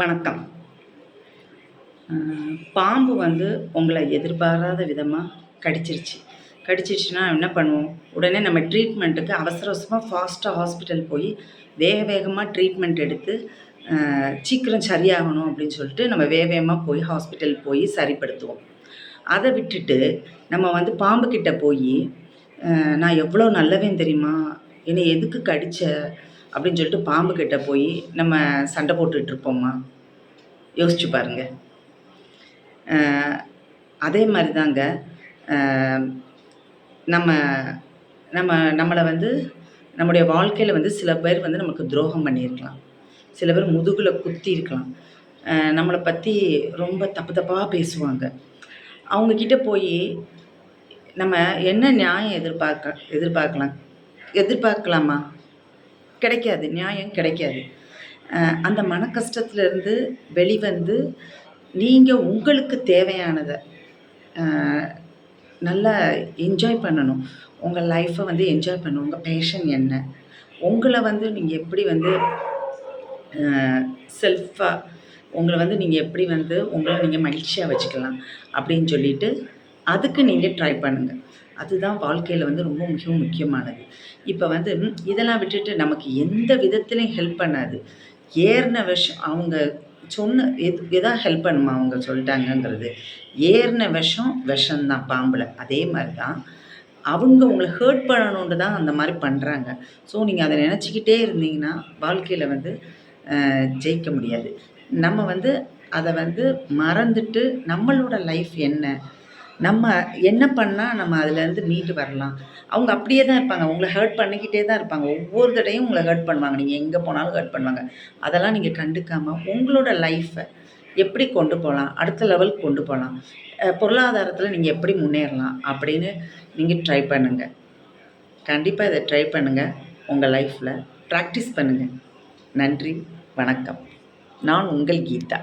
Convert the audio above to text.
வணக்கம். பாம்பு வந்து உங்கள எதிர்பாராத விதமா கடிச்சிருச்சு. கடிச்சிருச்சுன்னா என்ன பண்ணுவோம்? உடனே நம்ம ட்ரீட்மெண்ட்டுக்கு அவசர அவசரமா ஃபாஸ்ட்டா ஹாஸ்பிட்டல் போய் வேக வேகமா ட்ரீட்மெண்ட் எடுத்து சீக்கிரம் சரியாகணும் அப்படின்னு சொல்லிட்டு நம்ம வேக வேகமா போய் ஹாஸ்பிட்டல் போய் சரிப்படுத்துவோம். அத விட்டுட்டு நம்ம வந்து பாம்பு கிட்ட போயி, "நான் எவ்வளோ நல்லவன் தெரியுமா? என்னை எதுக்கு கடிச்ச?" அப்படின்னு சொல்லிட்டு பாம்பு கிட்ட போய் நம்ம சண்டை போட்டுட்டு இருப்போமா? யோசிச்சு பாருங்க. அதே மாரி தாங்க நம்ம நம்ம நம்மள வந்து நம்முடைய வாழ்க்கையில வந்து சில பேர் வந்து நமக்கு துரோகம் பண்ணியிருக்கலாம். சில பேர் முதுகுல குத்தியிருக்கலாம். நம்மள பத்தி ரொம்ப தப்பு தப்பா பேசுவாங்க. அவங்க கிட்ட போயி நம்ம என்ன நியாயம் எதிர்பார்க்கலாம்? எதிர்பார்க்கலாமா? கிடைக்காது. நியாயம் கிடைக்காது. அந்த மன கஷ்டத்துலேருந்து வெளிவந்து நீங்க உங்களுக்கு தேவையானத நல்லா என்ஜாய் பண்ணணும். உங்க லைஃப்பை வந்து என்ஜாய் பண்ணணும். உங்க பேஷன் என்ன? உங்கள வந்து நீங்க எப்படி வந்து செல்ஃபா உங்கள வந்து நீங்க எப்படி வந்து உங்கள நீங்க மகிழ்ச்சியா வச்சுக்கலாம் அப்படின்னு சொல்லிட்டு, அதுக்கு நீங்க ட்ரை பண்ணுங்க. அதுதான் வாழ்க்கையில வந்து ரொம்ப மிகவும் முக்கியமானது. இப்ப வந்து இதெல்லாம் விட்டுட்டு நமக்கு எந்த விதத்திலயும் ஹெல்ப் பண்ணாது. ஏறின விஷம் அவங்க சொன்ன எதா ஹெல்ப் பண்ணுமா அவங்க சொல்லிட்டாங்கங்கிறது. ஏறின விஷம் தான் பாம்புல. அதே மாரி தான் அவங்க உங்கள ஹர்ட் பண்ணணுன்ட்டு தான் அந்த மாரி பண்றாங்க. ஸோ நீங்க அத நெனச்சுக்கிட்டே இருந்தீங்கன்னா, வாழ்க்கையில வந்து ஜெயிக்க முடியாது. நம்ம வந்து அத வந்து மறந்துட்டு நம்மளோட லைஃப் என்ன? நம்ம என்ன பண்ணா நம்ம அதுலேருந்து மீண்டு வரலாம்? அவங்க அப்படியே தான் இருப்பாங்க. உங்கள ஹர்ட் பண்ணிக்கிட்டே தான் இருப்பாங்க. ஒவ்வொரு தடவையும் உங்கள ஹர்ட் பண்ணுவாங்க. நீங்க எங்க போனாலும் ஹர்ட் பண்ணுவாங்க. அதெல்லாம் நீங்க கண்டுக்காம உங்களோட லைஃப்ப எப்படி கொண்டு போலாம்? அடுத்த லெவலுக்கு கொண்டு போலாம். பொருளாதாரத்தில நீங்க எப்படி முன்னேறலாம்? அப்படின்னு நீங்க ட்ரை பண்ணுங்க. கண்டிப்பா இத ட்ரை பண்ணுங்க. உங்க லைஃப்ல பிராக்டிஸ் பண்ணுங்க. நன்றி, வணக்கம். நான் உங்கள் கீதா.